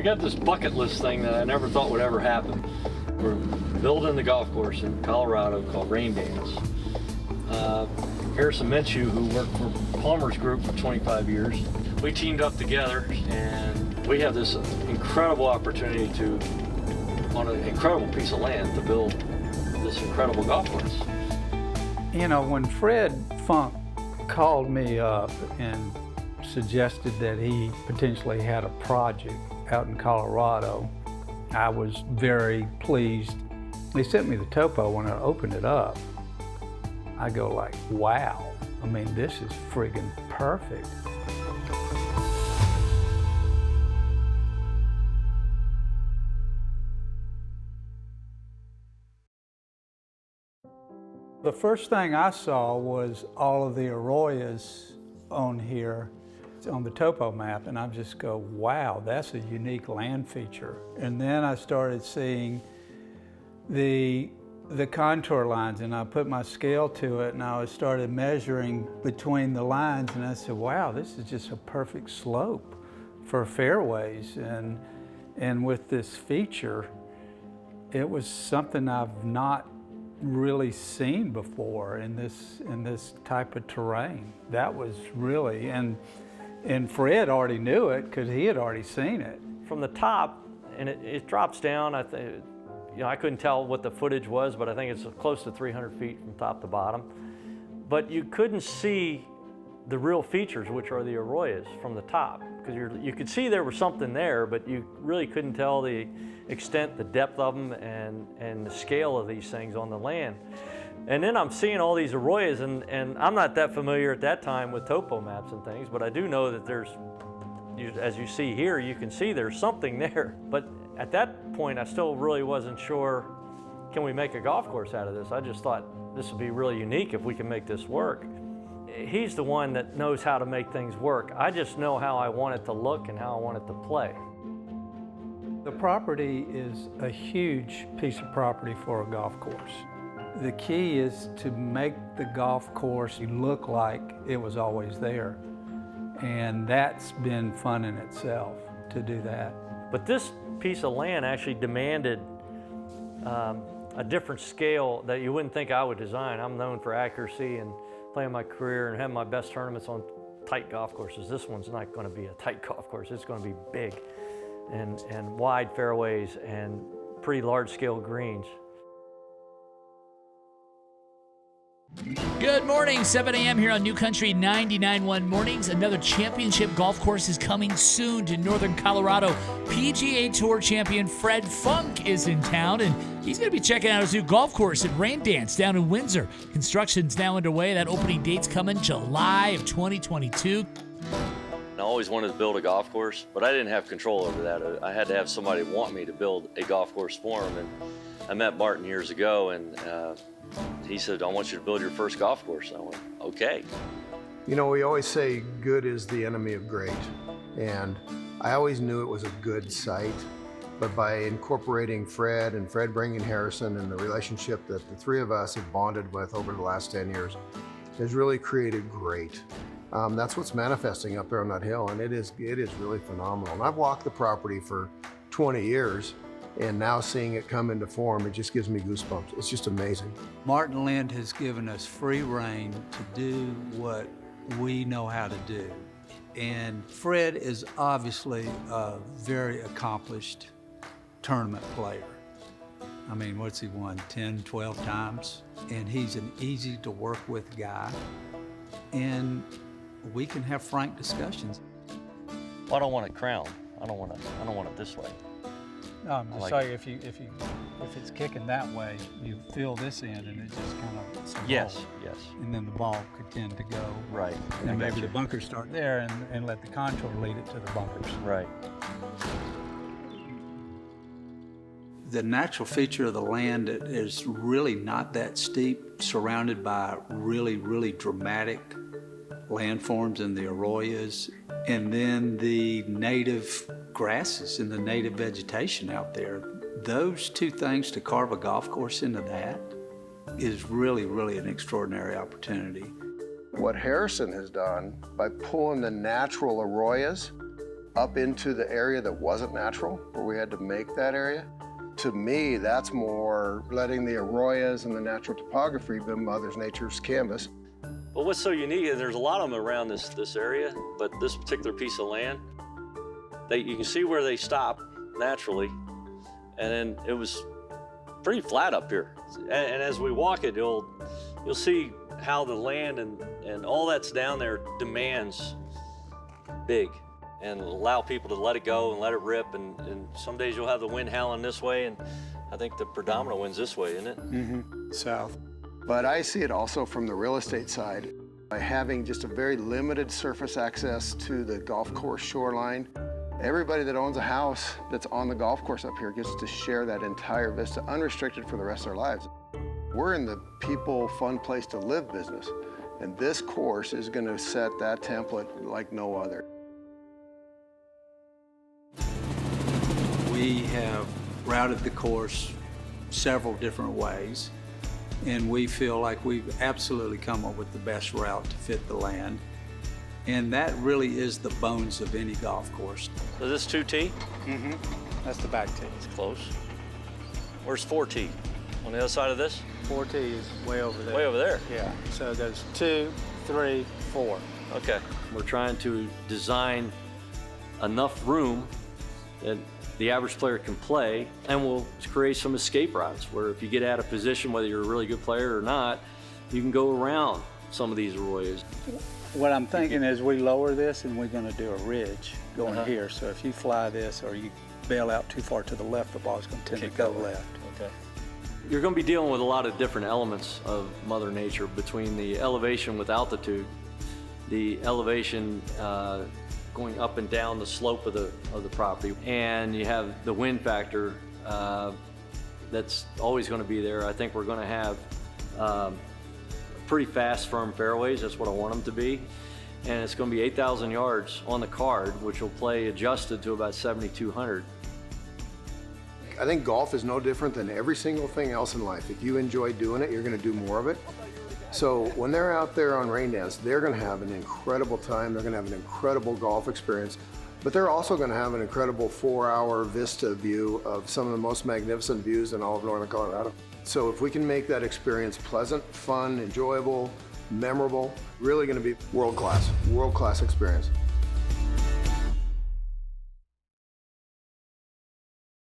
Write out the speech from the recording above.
got this bucket list thing that I never thought would ever happen. We're building the golf course in Colorado called RainDance. Harrison Minchew, who worked for Palmer's Group for 25 years, we teamed up together, and we have this incredible opportunity to, on an incredible piece of land, to build this incredible golf course. You know, when Fred Funk called me up and suggested that he potentially had a project out in Colorado, I was very pleased. He sent me the topo. When I opened it up, I go like, wow, I mean, this is friggin' perfect. The first thing I saw was all of the arroyos on here on the topo map, and I just go, wow, that's a unique land feature. And then I started seeing the contour lines, and I put my scale to it, and I started measuring between the lines, and I said, wow, this is just a perfect slope for fairways. And with this feature, it was something I've not really seen before in this type of terrain. That was really, and Fred already knew it because he had already seen it. From the top, and it drops down, I think, you know, I couldn't tell what the footage was, but I think it's close to 300 feet from top to bottom. But you couldn't see the real features, which are the arroyos, from the top, because you could see there was something there, but you really couldn't tell the extent, the depth of them, and the scale of these things on the land. And then I'm seeing all these arroyos, and I'm not that familiar at that time with topo maps and things, but I do know that there's, as you see here, you can see there's something there. But at that point, I still really wasn't sure, can we make a golf course out of this? I just thought this would be really unique if we can make this work. He's the one that knows how to make things work. I just know how I want it to look and how I want it to play. The property is a huge piece of property for a golf course. The key is to make the golf course look like it was always there. And that's been fun in itself to do that. But this piece of land actually demanded a different scale that you wouldn't think I would design. I'm known for accuracy and playing my career and having my best tournaments on tight golf courses. This one's not going to be a tight golf course. It's going to be big and wide fairways and pretty large scale greens. Good morning, 7 a.m. here on New Country 99.1 Mornings. Another championship golf course is coming soon to northern Colorado. PGA Tour champion Fred Funk is in town, and he's going to be checking out his new golf course at RainDance down in Windsor. Construction's now underway. That opening date's coming July of 2022. I always wanted to build a golf course, but I didn't have control over that. I had to have somebody want me to build a golf course for him. And I met Martin years ago, and he said, I want you to build your first golf course. I went, okay. You know, we always say good is the enemy of great. And I always knew it was a good site, but by incorporating Fred and Fred bringing Harrison and the relationship that the three of us have bonded with over the last 10 years has really created great. That's what's manifesting up there on that hill, and it is really phenomenal. And I've walked the property for 20 years, and now seeing it come into form, it just gives me goosebumps. It's just amazing. Martin Lind has given us free rein to do what we know how to do. And Fred is obviously a very accomplished tournament player. I mean, what's he won, 10, 12 times? And he's an easy to work with guy. And we can have frank discussions. Well, I don't want it crowned. I don't want it this way. No, I'm just saying, if it's kicking that way, you fill this in and it just kind of Yes. and then the ball could tend to go. Right. And maybe the bunkers start there and let the contour lead it to the bunkers. Right. The natural feature of the land is really not that steep, surrounded by really, really dramatic landforms and the arroyos, and then the native grasses and the native vegetation out there. Those two things, to carve a golf course into that, is really, really an extraordinary opportunity. What Harrison has done by pulling the natural arroyos up into the area that wasn't natural, where we had to make that area. To me, that's more letting the arroyos and the natural topography be Mother Nature's canvas. But what's so unique is there's a lot of them around this area, but this particular piece of land, you can see where they stop naturally, and then it was pretty flat up here. And as we walk it, you'll see how the land and all that's down there demands big, and allow people to let it go and let it rip. And some days you'll have the wind howling this way, and I think the predominant wind's this way, isn't it? Mm-hmm. South. But I see it also from the real estate side. By having just a very limited surface access to the golf course shoreline, everybody that owns a house that's on the golf course up here gets to share that entire vista unrestricted for the rest of their lives. We're in the people, fun place to live business, and this course is going to set that template like no other. We have routed the course several different ways, and we feel like we've absolutely come up with the best route to fit the land. And that really is the bones of any golf course. So this 2T? Mm-hmm. That's the back tee. It's close. Where's 4T? On the other side of this? 4T is way over there. Way over there. Yeah, so there's 2, 3, 4. Okay. We're trying to design enough room that the average player can play, and we'll create some escape routes where if you get out of position, whether you're a really good player or not, you can go around some of these arroyos. What I'm thinking is we lower this and we're going to do a ridge going here. So if you fly this or you bail out too far to the left, the ball's going to tend to go left. Okay. You're going to be dealing with a lot of different elements of Mother Nature, between the elevation with altitude, the elevation going up and down the slope of the property, and you have the wind factor that's always going to be there. I think we're going to have pretty fast, firm fairways. That's what I want them to be. And it's going to be 8,000 yards on the card, which will play adjusted to about 7,200. I think golf is no different than every single thing else in life. If you enjoy doing it, you're going to do more of it. So when they're out there on RainDance, they're going to have an incredible time. They're going to have an incredible golf experience, but they're also going to have an incredible 4-hour vista view of some of the most magnificent views in all of northern Colorado. So if we can make that experience pleasant, fun, enjoyable, memorable, really going to be world-class experience.